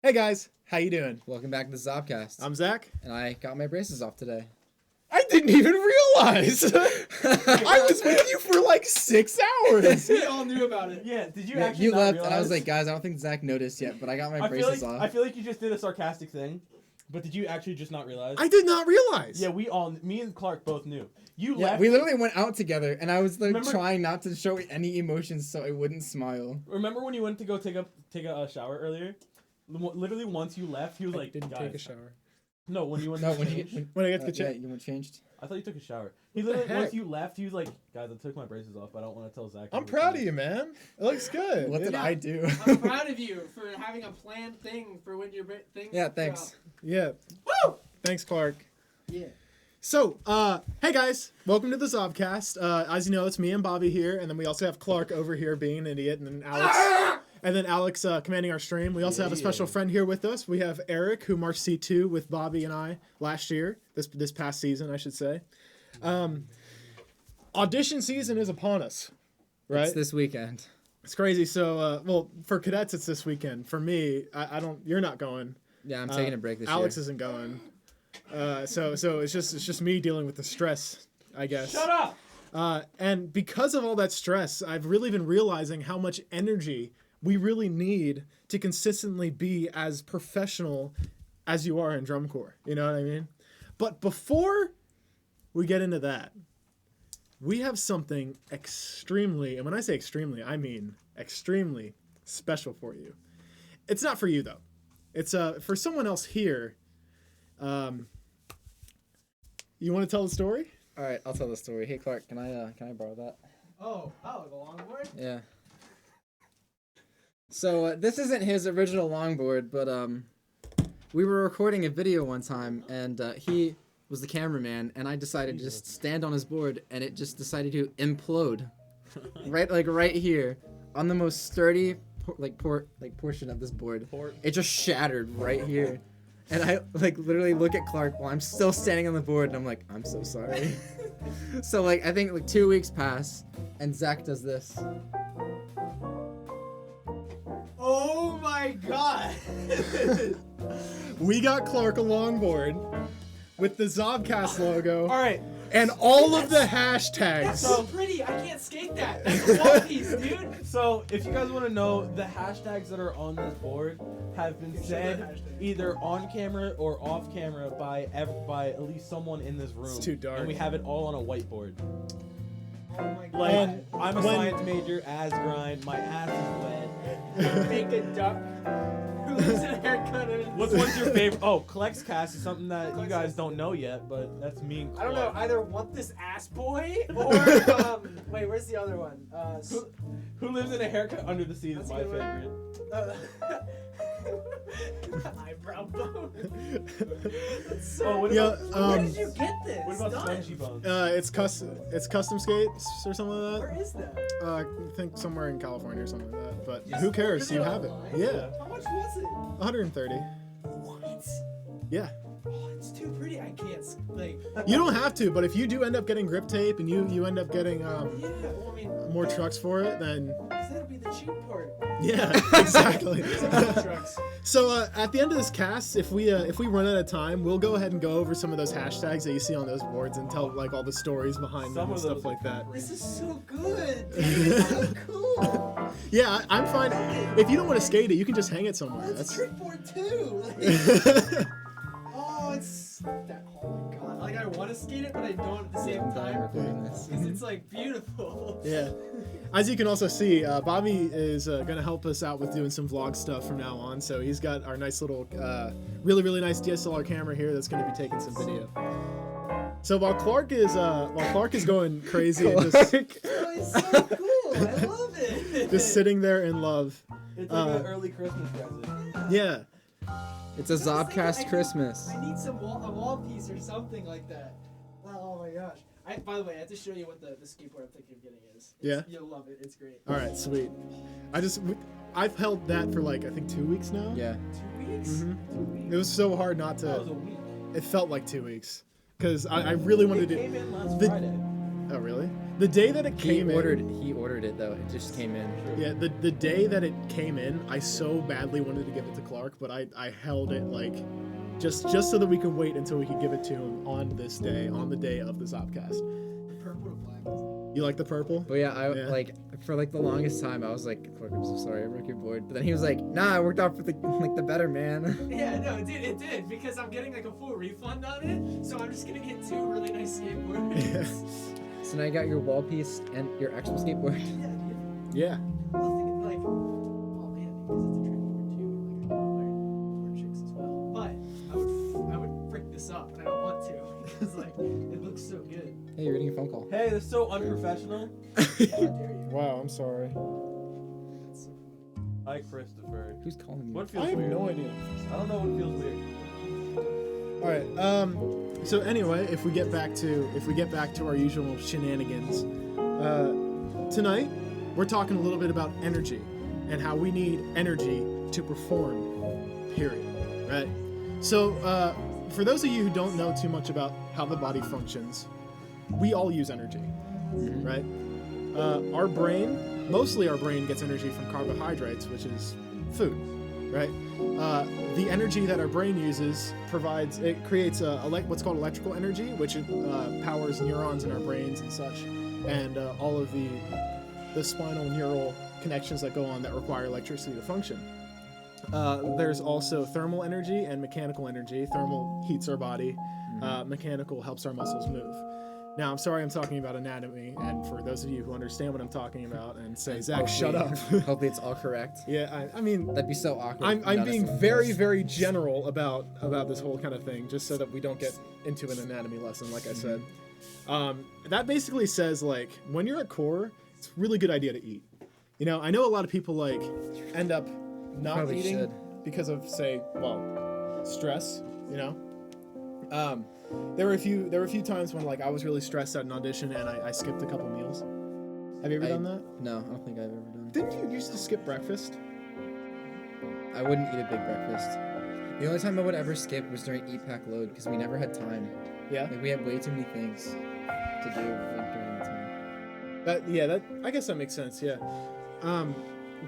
Hey guys, how you doing? Welcome back to the Zobcast. I'm Zach. And I got my braces off today. I didn't even realize. I was with you for like 6 hours. We all knew about it. Yeah, did you Yeah, actually you not left, realize? and I was like, guys, I don't think Zach noticed yet, but I got my braces off. I feel like you just did a sarcastic thing, but did you actually just not realize? I did not realize. Yeah, me and Clark both knew. You Yeah, left. we literally went out together, and I was like Remember- trying not to show any emotions so I wouldn't smile. Remember when you went to go take a shower earlier? Literally, once you left, he was I like, didn't guys. take a shower. No, when you went No, to when change. you When I got to yeah, check. you went changed. I thought you took a shower. He the literally, heck? once you left, he was like, guys, I took my braces off, but I don't want to tell Zach. I'm proud of you, man. It looks good. What did Yeah. I do? I'm proud of you for having a planned thing for when your thing. Yeah, thanks. Yeah. Woo! Thanks, Clark. Yeah. So, hey guys, welcome to the Zobcast. As you know, it's me and Bobby here, and then we also have Clark over here being an idiot, and then Alex, commanding our stream. We also have a special friend here with us. We have Eric, who marched C2 with Bobby and I last year, this past season, I should say. Audition season is upon us, right? It's this weekend. It's crazy. So, well, for cadets, it's this weekend. For me, I don't. You're not going. Yeah, I'm taking a break this Alex year. isn't going. So it's just me dealing with the stress, I guess. Shut up! And because of all that stress, I've really been realizing how much energy we really need to consistently be as professional as you are in drum corps. You know what I mean? But before we get into that, we have something extremely, and when I say extremely, I mean extremely special for you. It's not for you though. It's for someone else here. You want to tell the story? All right, I'll tell the story. Hey, Clark, can I borrow that? Oh, the longboard? Yeah. So this isn't his original longboard, but we were recording a video one time, and he was the cameraman, and I decided to just stand on his board, and it just decided to implode, right here, on the most sturdy portion of this board. It just shattered right here, and I literally look at Clark while I'm still standing on the board, and I'm like, I'm so sorry. So I think 2 weeks pass, and Zach does this. Oh my god! We got Clark a longboard with the Zobcast logo All right. and all of the That's hashtags. so pretty. I can't skate that. That's a wall piece, dude. So, if you guys want to know, the hashtags that are on this board have been You show said the hashtag. either on camera or off camera by at least someone in this room. It's too dark. And we have it all on a whiteboard. Oh my god. Like, And I'm a when- science major, as grind, my ass is wet. Make a duck who lives in a haircut. What's your favorite? Oh, Cast is something that you guys don't know yet, but that's me and I don't know. Clark. Either want this ass boy or wait, where's the other one? Who lives in a haircut under the sea is That's a my good one. favorite. Eyebrow bone. That's so Oh, what Yeah, about, Where did you get this? what about done? Spongy Bones? It's custom skates or something like Where is that? that. I think somewhere in California or something like that. But Yes. who cares? Is You it have it. online? Yeah, How much was it? 130. What? Yeah. Oh, it's too pretty. I can't like. You don't have to, but if you do end up getting grip tape and you end up getting Yeah, well, I mean, more trucks for it, then that'll be the cheap part. yeah, exactly. Trucks. So at the end of this cast, if we run out of time, we'll go ahead and go over some of those hashtags that you see on those boards and tell all the stories behind them Some and of stuff those like that. This is so good. Dude. It's so cool. Yeah, I'm fine. If you don't want to skate it, you can just hang it somewhere. That's a trick board too. Oh, it's that. Oh my god. Like I want to skate it, but I don't at the same I'm done time. recording this. Because it's like beautiful. Yeah. As you can also see, Bobby is going to help us out with doing some vlog stuff from now on. So he's got our nice little, really, really nice DSLR camera here that's going to be taking some video. So while Clark is going crazy and just, Oh, it's so cool. I love it. just sitting there in love. It's like an early Christmas present. Yeah. It's a Zobcast Christmas. I need a wall piece or something like that. Oh my gosh. By the way, I have to show you what the skateboard I'm thinking of getting is. Yeah? You'll love it. It's great. All right, sweet. I've held that for I think 2 weeks now. Yeah. 2 weeks? Mhm. 2 weeks. It was so hard not That was a to. week. It felt like 2 weeks because I really wanted It to. came in last the- Friday. Oh really? The day that it He came ordered in, it though. It just came in. yeah, the day that it came in, I so badly wanted to give it to Clark, but I held it like just so that we could wait until we could give it to him on this day, on the day of the Zobcast. Purple to black. You like the purple? But yeah, I Yeah. like for like the longest time I was like, Clark, I'm so sorry, I broke your board. But then he was like, nah, it worked out for the better man. Yeah, no, it did because I'm getting like a full refund on it, so I'm just gonna get 2 really nice skateboards. So now you got your wall piece and your actual skateboard. Yeah, dude. Yeah. Well, the thing is, like, oh man, because it's a training board too, like I can learn board tricks as well. But I would frick this up, and I don't want to because like it looks so good. Hey, you're getting a phone call. Hey, that's so unprofessional. How dare you? Wow, I'm sorry. That's so Hi, Christopher. Who's calling you? What feels I have weird? no idea. I don't know what feels weird. All right. So anyway, if we get back to our usual shenanigans, tonight we're talking a little bit about energy and how we need energy to perform. Period. Right. So for those of you who don't know too much about how the body functions, we all use energy, right? Our brain, mostly our brain, gets energy from carbohydrates, which is food, right? The energy that our brain uses creates what's called electrical energy, which powers neurons in our brains and such, and all of the spinal neural connections that go on that require electricity to function. There's also thermal energy and mechanical energy. Thermal heats our body. Mechanical helps our muscles move. Now, I'm sorry I'm talking about anatomy, and for those of you who understand what I'm talking about and say, Zach, shut up. Hopefully it's all correct. Yeah, I mean, That'd be so awkward. I'm being very, very general about this whole kind of thing, just so that we don't get into an anatomy lesson, like I said. That basically says, like, when you're at core, it's a really good idea to eat. You know, I know a lot of people, like, end up not Probably eating should. because of, say, well, stress, you know? There were a few times when, like, I was really stressed at an audition and I skipped a couple meals. Have you ever done that? No, I don't think I've ever done. Didn't you used to skip breakfast? I wouldn't eat a big breakfast. The only time I would ever skip was during Eat Pack Load because we never had time. Yeah. Like we had way too many things to do like, during the time. That I guess that makes sense. Yeah.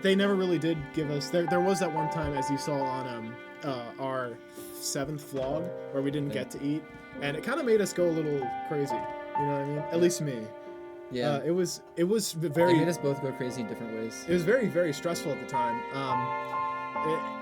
They never really did give us. There was that one time, as you saw on our 7th vlog, where we didn't get to eat, and it kind of made us go a little crazy. You know what I mean? At least me. Yeah. It was It very. made us both go crazy in different ways. It was very, very stressful at the time.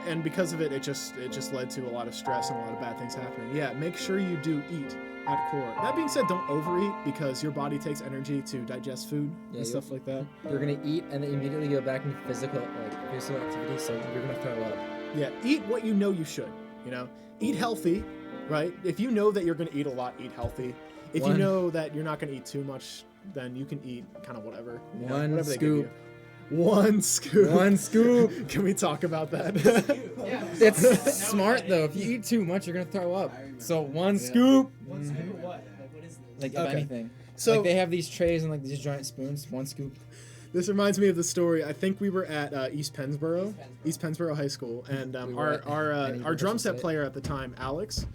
And because of it, it just led to a lot of stress and a lot of bad things happening. Yeah, make sure you do eat at core. That being said, don't overeat because your body takes energy to digest food Yeah, and stuff like that. You're gonna eat and then immediately go back into physical activity, so you're gonna throw up. Yeah, eat what you know you should. You know, eat healthy, right? If you know that you're going to eat a lot, eat healthy. If you know that you're not going to eat too much, then you can eat kind of whatever. You know, One whatever they give scoop. you. One scoop. One scoop. Can we talk about that? Yeah. It's smart though. If you eat too much, you're gonna throw up. So one scoop. One scoop of what? Like, what is this? Like Okay. of anything. So- like they have these trays and like these giant spoons. One scoop. This reminds me of the story. I think we were at East Pennsboro High School, and We were at any our drum set site. player at the time, Alex.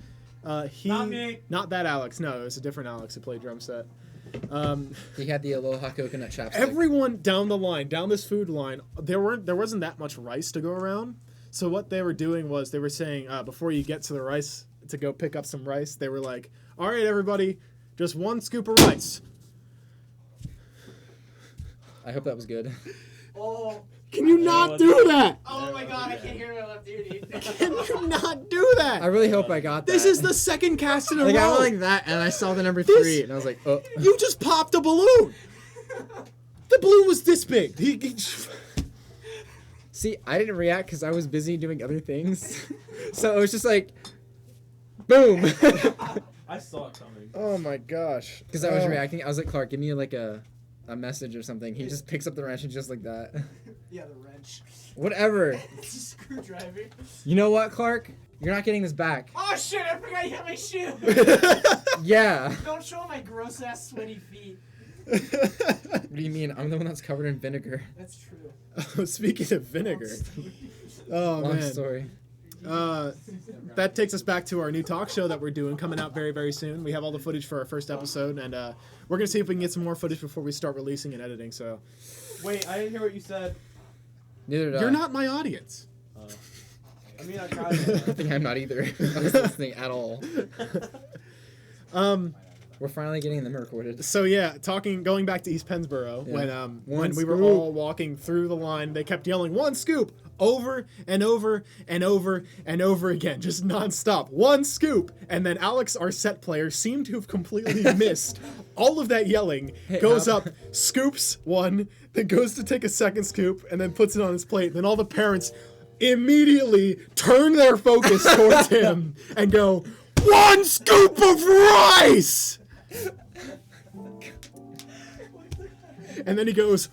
Not me. Not that Alex. No, it was a different Alex who played drum set. He had the Aloha coconut chapstick. Everyone down the line, down this food line, there wasn't that much rice to go around. So what they were doing was they were saying before you get to the rice to go pick up some rice, they were like, "All right, everybody, just one scoop of rice." I hope that was good. Oh, Can you not do that? oh my god, I can't hear my left ear, dude. Can you not do that? I really hope I got that. This is the second cast in a like I row. went like that, and I saw the number This- 3, and I was like, oh. You just popped a balloon. The balloon was this big. See, I didn't react because I was busy doing other things. So it was just like, boom. I saw it coming. Oh my gosh. Because I was reacting. I was like, Clark, give me like a message or something. He just picks up the wrench and just like that. Yeah, the wrench. Whatever. It's a screwdriver. You know what, Clark? You're not getting this back. Oh shit, I forgot you had my shoe. Yeah. Don't show my gross ass sweaty feet. What do you mean? I'm the one that's covered in vinegar. That's true. Speaking of vinegar. Oh Long man. story. That takes us back to our new talk show that we're doing, coming out very, very soon. We have all the footage for our first episode, and we're going to see if we can get some more footage before we start releasing and editing. So, Wait, I didn't hear what you said. Neither did I. you're not my audience. I mean, I tried. I think I'm not either. I was listening at all. We're finally getting them recorded. So yeah, going back to East Pennsboro, Yeah. when we were scoop. all walking through the line, they kept yelling "one scoop" over and over and over and over again, just nonstop. One scoop, and then Alex, our set player, seemed to have completely missed all of that yelling. Goes how- up, scoops one, then goes to take a second scoop, and then puts it on his plate. Then all the parents immediately turn their focus towards him and go, "One scoop of rice!" And then he goes,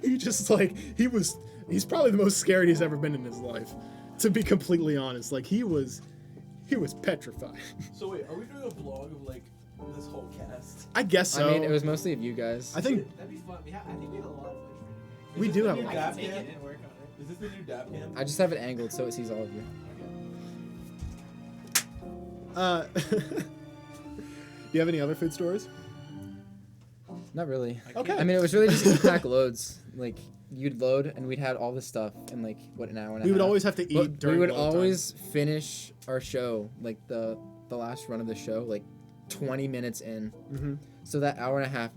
he's probably the most scared he's ever been in his life. To be completely honest, like he was petrified. So wait, are we doing a vlog of like this whole cast? I guess so. I mean, it was mostly of you guys. I think That'd be fun. I think we have a lot of footage. we do have. new I A can lot. dab take cam? it and work on it. Is this the new dab cam? I just have it angled so it sees all of you. Do you have any other food stories? Not really. Okay. I mean, it was really just pack loads. Like, you'd load and we'd had all this stuff in like, what, an hour and a half? We would always have to eat But during we would load time. always finish our show, like the last run of the show, like 20 minutes in. Mhm. So that hour and a half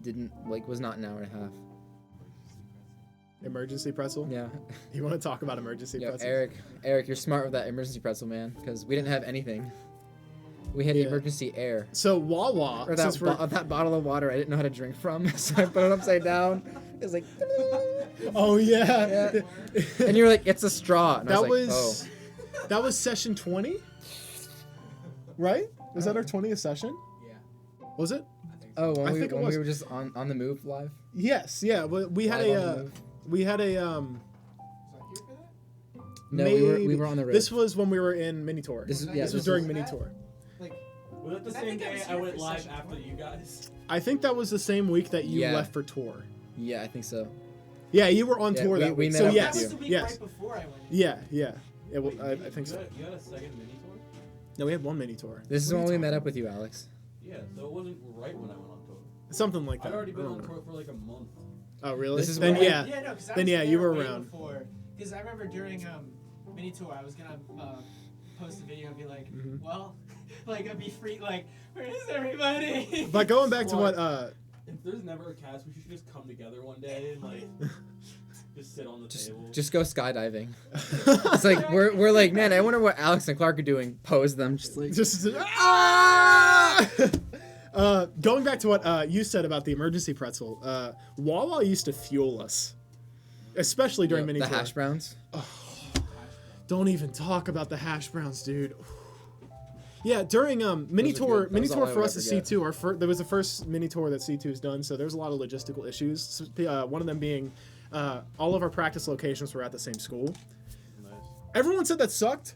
was not an hour and a half. Emergency pretzel. Yeah. You want to talk about emergency Yo, pretzel? Eric, you're smart with that emergency pretzel, man, because we didn't have anything. We had Yeah. emergency air. So Wawa, Or since we're, that bottle of water I didn't know how to drink from, so I put it upside down. It was like, oh yeah, Yeah. and you're like, it's a straw. And I that was, was like, that was session 20, right? Was that our 20th session? Yeah, Was it? I think oh, I when think it we was. were just on the move live. Yes. Yeah. We had Live on the a move. we had a So here for that? No, we maybe- were on the road. This was when we were in mini tour. This is- Yeah, yeah, this was this during was- mini tour. Like, Was it the I same think I day was I here went for live session after 20. you guys? I think that was the same week that you Yeah. left for tour. Yeah, I think so. Yeah, you were on Yeah, tour we- that we week. met So up with yes, that was the week yes, right before I went. yeah. Yeah, well, Wait, I you think so. You had a second mini tour? No, we had one mini tour. This is What are when you we met talking up with you, Alex. Yeah, so it wasn't right when I went on tour. Something like that. I'd already been I on don't know. tour for like a month. Oh really? This is Then when we- yeah. Yeah, no, because Then, yeah, you were around. Because I remember during mini tour, I was gonna post a video and be like, Mhm. well, like I'd be free, like, where is everybody? But going back to what If there's never a cast, we should just come together one day and like just sit on the table. Just go skydiving. It's like we're like, man, I wonder what Alex and Clark are doing. Pose them, just like. just ah! Going back to what you said about the emergency pretzel, Wawa used to fuel us, especially during mini the tour. hash browns. Don't even talk about the hash browns, dude. Yeah, during mini Those are tour, good. mini That was tour all I for would us at ever get. C2. There was the first mini tour that C2's done, so there's a lot of logistical issues. So, one of them being all of our practice locations were at the same school. Nice. Everyone said that sucked.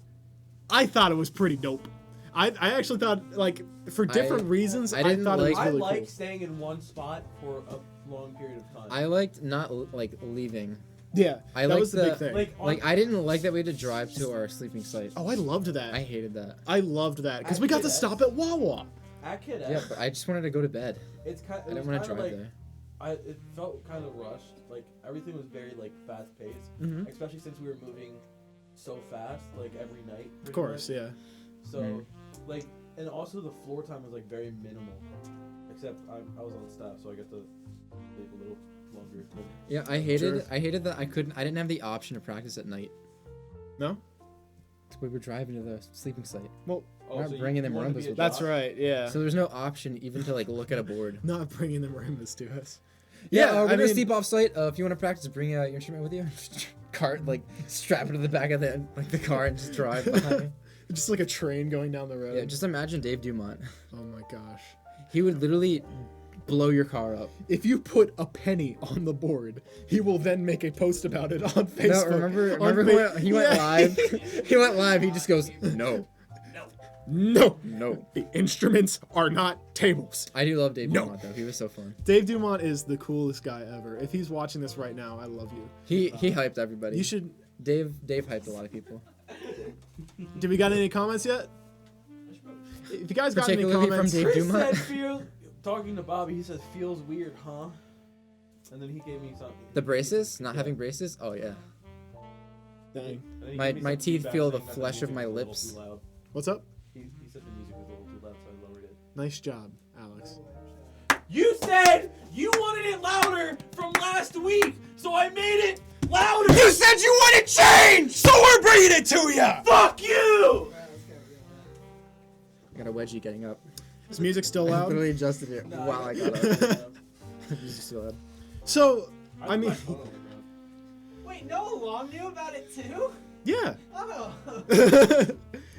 I thought it was pretty dope. I actually thought, like, for different reasons, I I didn't thought it was like- I really like cool. staying in one spot for a long period of time. I liked not like leaving. Yeah, I that liked was the big thing. like, on, Like I didn't like that we had to drive to our sleeping site. Oh, I loved that. I hated that. I loved that because we got to Kid stop at Wawa. at Kid Yeah, but I just wanted to go to bed. it's kind. I didn't want to drive like, there. It felt kind of rushed. Like everything was very like fast paced, Mhm. especially since we were moving so fast, like every night. Of course, yeah. So, Mhm. like, and also the floor time was like very minimal. Except I was on staff, so I got to sleep a little longer. But Yeah, I hated that I didn't have the option to practice at night. No? We were driving to the sleeping site. Well, We're not bringing them wanted to marimbas be a with that's jock? right. Yeah. So there's no option even to like look at a board. Not bringing the marimbas to us. Yeah, we're I gonna mean- sleep off site. If you want to practice, bring your instrument with you. Cart, like strap it to the back of the car and just drive behind. Just like a train going down the road. Yeah, just imagine Dave Dumont. Oh my gosh. He would literally blow your car up. If you put a penny on the board, he will then make a post about it on Facebook. No, remember On he went Yeah. live. He went live. He just goes, no, No. no. The instruments are not tables. I do love Dave No. Dumont though. He was so fun. Dave Dumont is the coolest guy ever. If he's watching this right now, I love you. He hyped everybody. You should Dave hyped a lot of people. Did we got any comments yet? If you guys got any Particularly from comments, Dave Chris Duma. said talking to Bobby, he says feels weird, huh? And then he gave me something. The braces? Not having braces? Oh yeah. dang. And then he My- gave me my some teeth feedback feel saying the that flesh of music my was a little lips. too loud. What's up? He said the music was a little too loud, so I lowered it. Nice job, Alex. You said you wanted it louder from last week, so I made it louder. You said you wanted change, so we're bringing it to you. Fuck you! I got a wedgie getting up. Is music still I loud? literally adjusted it Nah, while I got up. Music's still loud. So, I I mean, Wait, Noah Long knew about it too? yeah. Oh.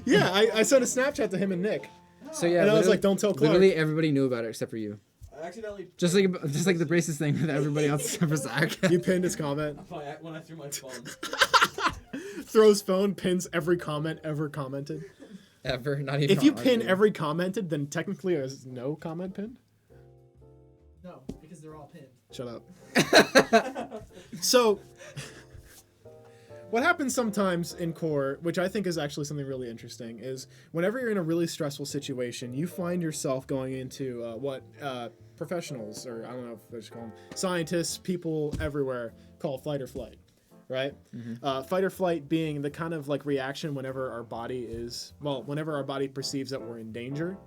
Yeah, I sent a Snapchat to him and Nick. So yeah, And I was literally- like, don't tell Clark. Literally everybody knew about it except for you. I accidentally Just like the braces thing with everybody else except for Zach. You pinned his comment. when I threw my phone. Throws phone, pins every comment ever commented. Ever, not even. If you on pin arguing. every commented, then technically there's no comment pinned. No, because they're all pinned. Shut up. So, what happens sometimes in core, which I think is actually something really interesting, is whenever you're in a really stressful situation, you find yourself going into what professionals, or I don't know if they should call them, scientists, people everywhere, call fight or flight, right? Fight or flight being the kind of like reaction whenever our body perceives that we're in danger.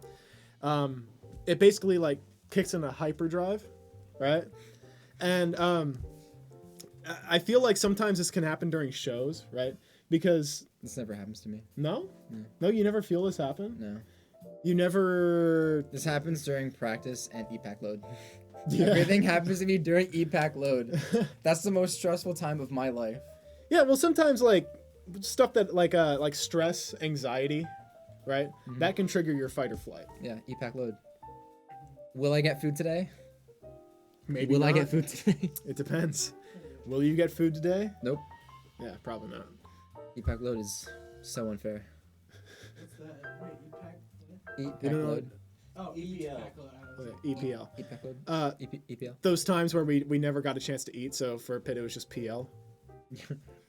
It basically like kicks in a hyperdrive, right? And I feel like sometimes this can happen during shows, right? Because This never happens to me. no, No. no, you never feel this happen. No. You never. This happens during practice and EPAC load. Yeah. Everything happens to me during EPAC load. That's the most stressful time of my life. Yeah, well, sometimes like stuff that like stress, anxiety, right? That can trigger your fight or flight. Yeah, EPAC load. Will I get food today? Maybe. Will I not. get food today? It depends. Will you get food today? Nope. Yeah, probably not. EPAC load is so unfair. What's that? Wait, you pack what? EPAC You don't know load. Oh, EPL. pack load. I was Okay, EPL. EPAC load. EPL. Those times where we never got a chance to eat, so for a pit it was just PL.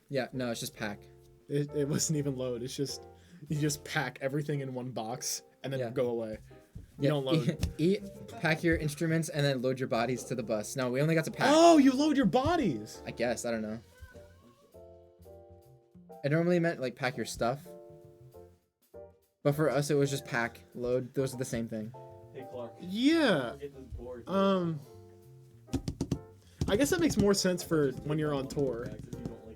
Yeah, no, it's just pack. It wasn't even load. It's just you just pack everything in one box and then Yeah. go away. You Yeah, don't load. pack your instruments and then load your bodies to the bus. No, we only got to pack. Oh, you load your bodies. I guess, I don't know. I normally meant like pack your stuff. But for us it was just pack, load. Those are the same thing. Hey Clark. Yeah. Get this board. I guess that makes more sense for when you're on tour,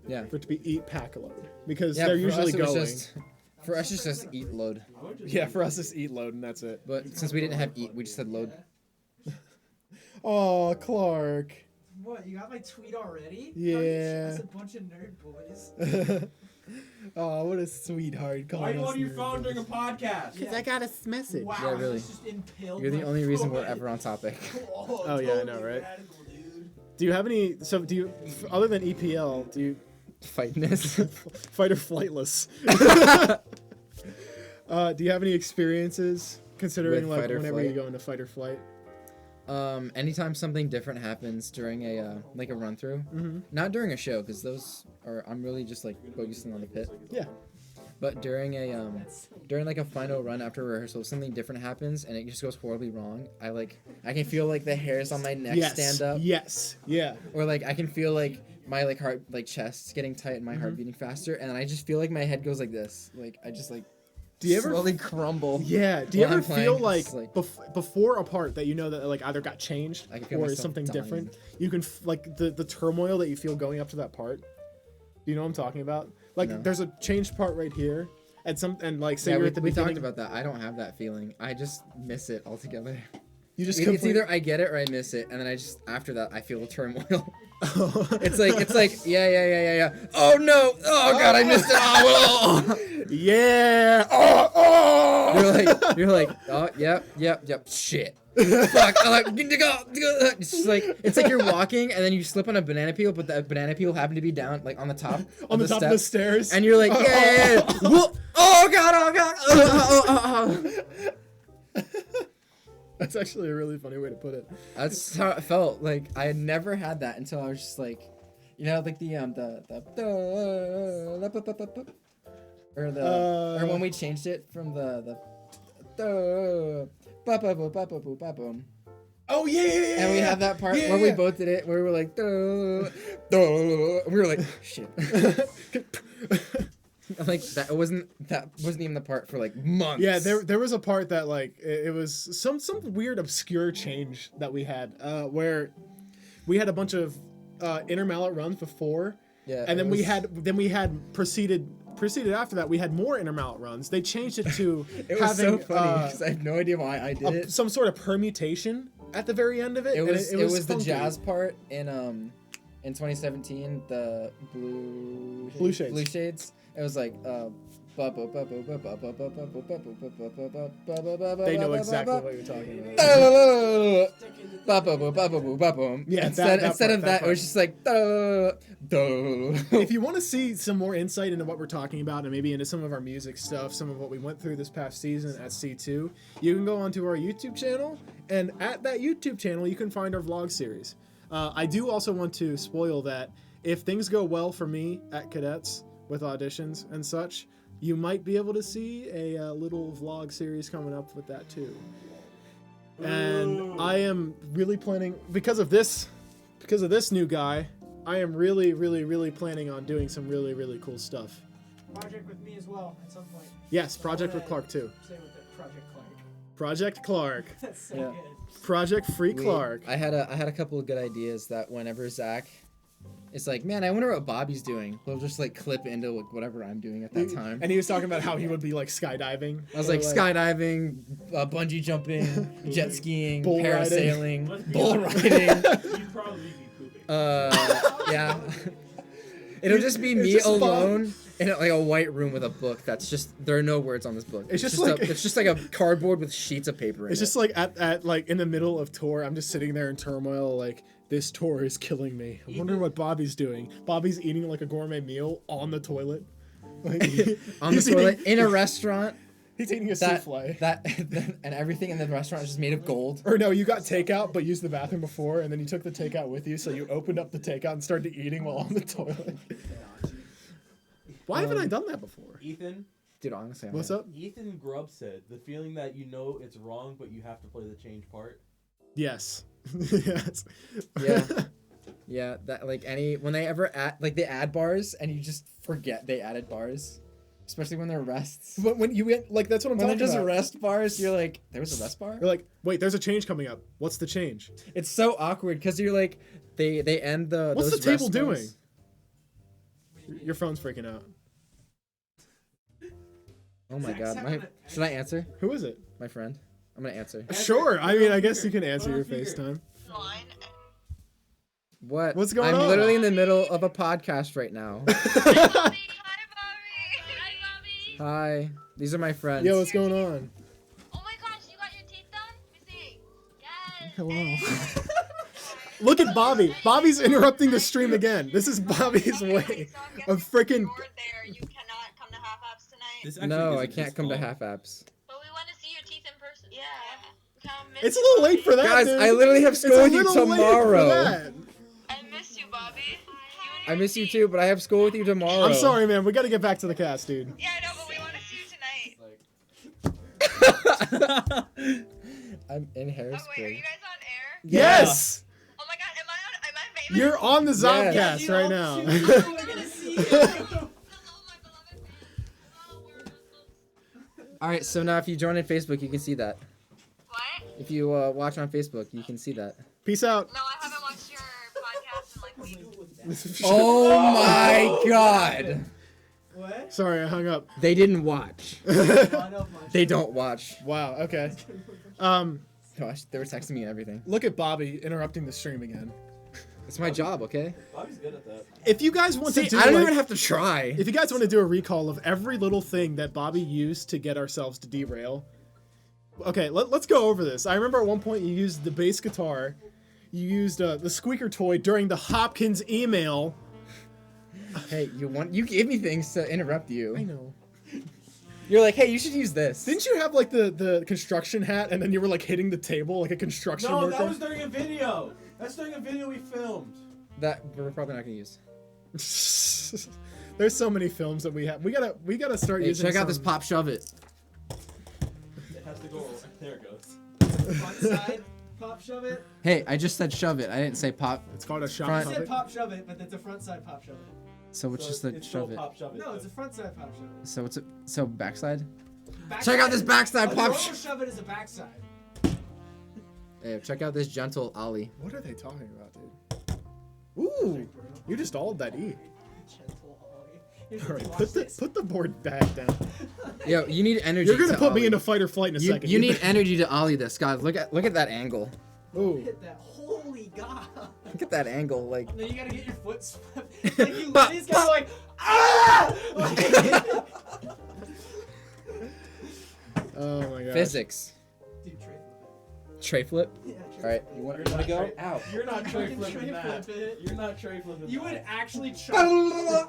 Yeah. for it to be eat, pack, load, because Yeah, they're for usually us, it was going. for us it's just eat load. Yeah, for us it's eat, load, and that's it. But since we didn't have eat, we just said load. Oh, Clark. What, you got my tweet already? Yeah. That's a bunch of nerd boys. Oh, what a sweetheart. Why are you on your phone during a podcast? Yeah. I got a message. Wow, Yeah, really. this just impaled You're the my only reason we're foot. ever on topic. Oh, yeah, I know, right? radical, dude. Do you have any? So do you? Other than EPL, do you Fightness. fight or flightless? Do you have any experiences considering With like fight or whenever flight? you go into fight or flight? Anytime something different happens during a like a run through, not during a show because those are I'm really just like focusing on the pit. Yeah. But during a during like a final run after rehearsal, something different happens and it just goes horribly wrong. I can feel like the hairs on my neck Yes. stand up, Yes. Yeah. or like I can feel like my like heart like chest getting tight and my heart beating faster, and I just feel like my head goes like this. Like I just like Do you ever? slowly crumble. Yeah. Do you while ever I'm playing, feel it's like, like- before a part that you know that like either got changed I can feel or myself something dying. different? You can like the turmoil that you feel going up to that part. Do you know what I'm talking about? Like No. there's a changed part right here, and like say Yeah, you're we, at the we beginning. talked about that. I don't have that feeling. I just miss it altogether. You just It's either I get it or I miss it, and then I just after that I feel the turmoil. It's like yeah. Oh no! Oh god, I missed it. Oh, yeah. Oh. you're like oh yep. Shit. Fuck. I'm like, it's like you're walking and then you slip on a banana peel, but the banana peel happened to be down like on the top On the top of the stairs. and you're like yeah. Whoa. Oh god. That's actually a really funny way to put it. That's how it felt. Like I had never had that until I was just like, You know, like the or the or when we changed it from the Oh yeah, yeah, yeah. and we yeah. had that part Yeah, where we yeah. both did it, where we were like, we were like, shit. Like that wasn't even the part for like months. Yeah, there was a part that like it was some weird obscure change that we had where we had a bunch of inner mallet runs before, Yeah, and it then we was- had proceeded after that we had more inner mallet runs. They changed it to It was having so funny because I have no idea why I did it. some sort of permutation at the very end of it. It and was the funky. jazz part in 2017, the Blue Shades. Blue Shades. It was like They know exactly what you're talking about. Yeah, instead of that, part. it was just like If you want to see some more insight into what we're talking about and maybe into some of our music stuff, some of what we went through this past season at C2, you can go onto our YouTube channel, and at that YouTube channel you can find our vlog series. I do also want to spoil that if things go well for me at Cadets with auditions and such, you might be able to see a little vlog series coming up with that too. And I am really planning, because of this new guy, I am really planning on doing some really cool stuff. Project with me as well at some point. Yes, Project with Clark too. Say with it, Project Clark. Project Clark. That's so Yeah. good. Project Free We- Clark. I had a couple of good ideas that whenever Zach is like, man, I wonder what Bobby's doing, we'll just like clip into like whatever I'm doing at that time. And he was talking about how he would be like skydiving. I was or, like skydiving, bungee jumping, jet skiing, Bull riding. parasailing, bull riding. You'd probably be pooping. Yeah. It'll just be It's me just fun. alone in like a white room with a book that's just there are no words on this book. It's just like- it's just like a cardboard with sheets of paper in It's it. just like at like in the middle of tour, I'm just sitting there in turmoil, like this tour is killing me. I wonder what Bobby's doing. Bobby's eating like a gourmet meal on the toilet. Like, on the he's toilet eating- in a restaurant. He's eating a That, souffle. that and everything in the restaurant is just made of gold. Or no, you got takeout but used the bathroom before, and then you took the takeout with you, so you opened up the takeout and started eating while on the toilet. Why haven't I done that before? Ethan, Dude, honestly, What's up? Ethan Grubb said the feeling that you know it's wrong, but you have to play the change part. Yes. Yes. Yeah. Yeah, that like when they ever add like they add bars and you just forget they added bars, especially when they're rests. But when you went, like, that's what I'm When they're talking just about. rest bars, you're like, there was a rest bar. You're like, wait, there's a change coming up. What's the change? It's so awkward because you're like, they end the. What's those the table rest doing? bars. Your phone's freaking out. Oh my Zach's god, having should I answer? Who is it? My friend. I'm gonna answer. Sure. I mean, I guess you can answer your FaceTime. Fine. What? What's going I'm on? literally in the middle of a podcast right now. Bobby, hi, Bobby. Hi, Bobby. Hi, these are my friends. Yo, what's going on? Oh my gosh, you got your teeth done? Let me see. Yes. Hello. Look at Bobby. Bobby's interrupting the stream again. This is Bobby's Okay, way so I'm of guessing freaking. you're there. You cannot come to half apps tonight. This actually No, isn't I can't his come to fault. half apps. But we want to see your teeth in person. Yeah. We kinda miss It's a you, little late Bobby. for that, Guys, dude. I literally have It's school a with you little late for tomorrow. that. I miss you, Bobby. I miss you too, but I have school with you tomorrow. I'm sorry, man. We got to get back to the cast, dude. Yeah, I know, but we want to see you tonight. I'm in Oh, wait, are Harrisburg. you guys on air? Yes. Oh my god, am I famous? You're on the Yes. Zobcast right now. We're gonna see you. Hello, my beloved fans. Hello, we're All right, so now if you join in Facebook, you can see that. What? If you watch on Facebook, you can see that. Peace out. No, I haven't watched your podcast in like weeks. Oh my god! What? Sorry, I hung up. They didn't watch. They don't watch. Wow. Okay. Gosh, they were texting me and everything. Look at Bobby interrupting the stream again. It's my job, okay? Bobby's good at that. If you guys want See, to do, I don't like- even have to try. if you guys want to do a recall of every little thing that Bobby used to get ourselves to derail, okay, let's go over this. I remember at one point you used the bass guitar, you used the squeaker toy during the Hopkins email. Hey, you gave me things to interrupt you. I know. You're like, hey, you should use this. Didn't you have like the construction hat and then you were like hitting the table like a construction No, worker? that was during a video. That's during a video we filmed. That we're probably not gonna use. There's so many films that we have. We gotta start Hey, using. check out this some- pop shove it. It has to go. There it goes. Front side, pop shove it. Hey, I just said shove it. I didn't say pop. It's called a shot Front- You said puppet. pop shove it, but it's a front side pop shove it. So it's just the it's still shove it. Pop shove it. No, it's a front side pop shove it. So so backside. Backside- Check out this backside a pop normal sh- shove it is a backside. Hey, check out this gentle ollie. What are they talking about, dude? Ooh, you just alled that E. Gentle Ollie. Here's All what right, you watch put this. the board back down. Yo, you need energy. You're gonna to put me ollie. into fight or flight in a You, second. you need energy to ollie this, guys. Look at that angle. Ooh. Hit that. Holy God. Look at that angle. Like, And then you gotta get your foot swept. Like you Pop, literally gotta pop. like, ah! Like, Oh my god. physics. dude, tray flip Tray flip. it. Yeah, tray All right, flip you want You're to not go? tray- Ow. You're not tray Fucking flipping tray that. flip it. You're not tray flipping it. You would that. actually try.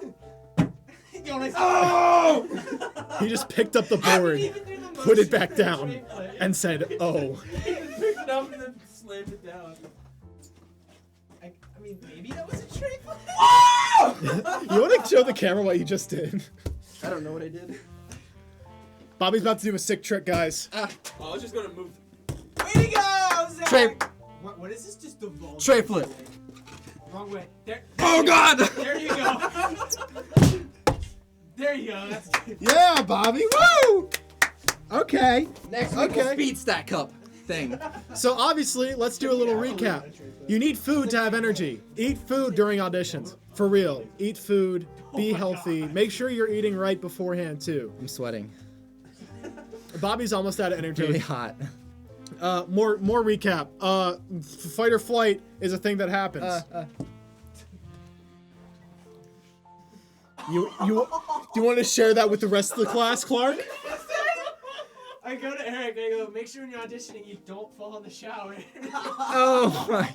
Yo, nice. Oh! He just picked up the I didn't board, even do the put it motion back for the down, tray flip. and said, "Oh." He just picked it up and then slammed it down. I mean, maybe that was a tray flip. You want to show the camera what you just did? I don't know what I did. Bobby's about to do a sick trick, guys. Oh, I was just gonna move. Way to go, Zach! Tray. What is this? Just devolved. Tray flip. Wrong way. There. Oh God! There you go. There you go. That's good. Yeah, Bobby. Woo! Okay. Next week, Okay. speed stack cup thing. So obviously, let's do a little recap. You need food to have energy. Eat food during auditions. For real. Eat food. Be healthy. Make sure you're eating right beforehand too. I'm sweating. Bobby's almost out of Really energy. hot. More recap. Fight or flight is a thing that happens. You do you want to share that with the rest of the class, Clark? I go to Eric. I go. Make sure when you're auditioning, you don't fall in the shower. Oh my.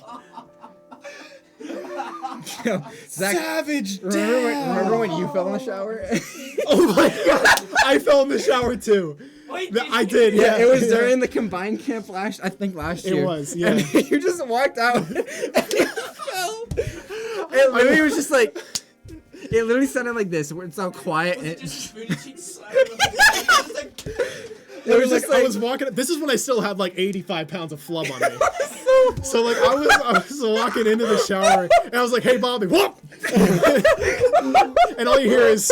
Yo, Zach, Savage. remember when you fell in the shower? Oh my god! I fell in the shower too. Wait, I did. Yeah, It was during the combined camp last year. It was, yeah. And you just walked out and you fell. It literally was just like, it literally sounded like this, where it's all quiet and Was it it just just, spoony cheeks slapping on the like, It was just like I like- was walking. This is when I still had like 85 pounds of flub on me. So like I was walking into the shower and I was like, "Hey Bobby, whoop!" And all you hear is,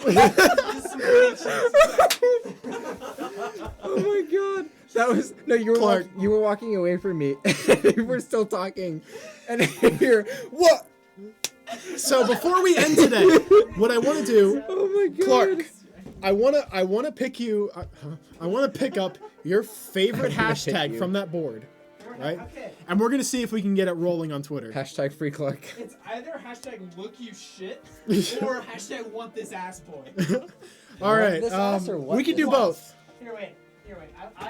just some booty cheeks. oh my god. That was, no, you were, Clark. you were walking away from me and you were still talking. And you're, what? so before we end today, what I want to do, Oh my god. Clark, I wanna pick you. I wanna pick up your favorite I'm gonna pick hashtag you. from that board, right? Okay. And we're gonna see if we can get it rolling on Twitter. Hashtag free Clark. It's either hashtag look you shit or hashtag want this ass boy. All right, this ass or what we can this do ass? both. Here, wait.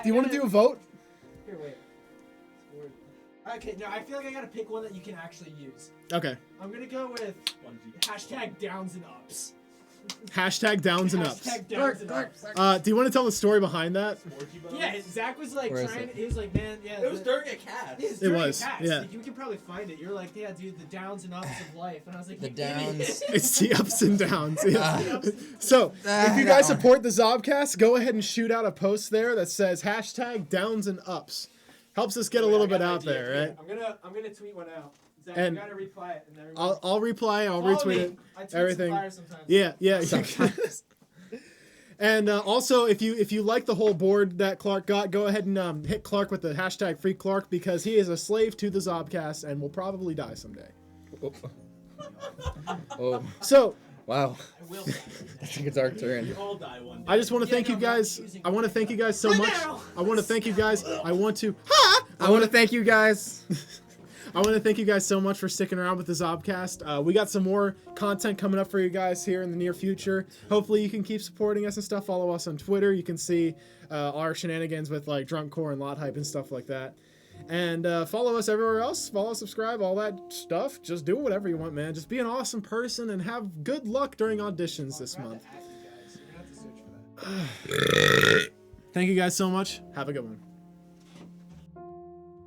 Do you want to do a vote? Here, wait. Okay, no, I feel like I gotta pick one that you can actually use. Okay. I'm gonna go with 1G. hashtag downs and ups. Hashtag downs and ups. Hashtag downs and ups. Do you want to tell the story behind that? Orgy bones? Yeah, Zach was like Where is trying. it? He was like, man, yeah. It was during a cast. It was, yeah. You can probably find it. You're like, yeah, dude, the downs and ups of life. And I was like, The you idiot. downs. It's the ups and downs. Yeah. So, if you that guys one. support the Zobcast, go ahead and shoot out a post there that says hashtag downs and ups. Helps us get a Wait, little I got bit an out idea. there, right? Yeah, I'm gonna tweet one out. Zach, And you gotta reply it. And everyone I'll reply, I'll follow retweet me. it. I tweet everything. Some fire sometimes. Yeah, yeah. Sometimes. And also, if you like the whole board that Clark got, go ahead and hit Clark with the hashtag free Clark because he is a slave to the Zobcast and will probably die someday. Oh, So, wow. I will. Die. That took a dark turn. We all die one day. I just want to Yeah, thank no, you guys. I'm using- I want to thank you guys so Right much. now. I want to thank you guys. I want to Thank you guys. I want to thank you guys so much for sticking around with the Zobcast. We got some more content coming up for you guys here in the near future. Hopefully you can keep supporting us and stuff. Follow us on Twitter. You can see our shenanigans with like Drunk Core and Lot Hype and stuff like that. And follow us everywhere else. Follow, subscribe, all that stuff. Just do whatever you want, man. Just be an awesome person and have good luck during auditions this month. You're gonna have to search for that. Thank you guys so much. Have a good one.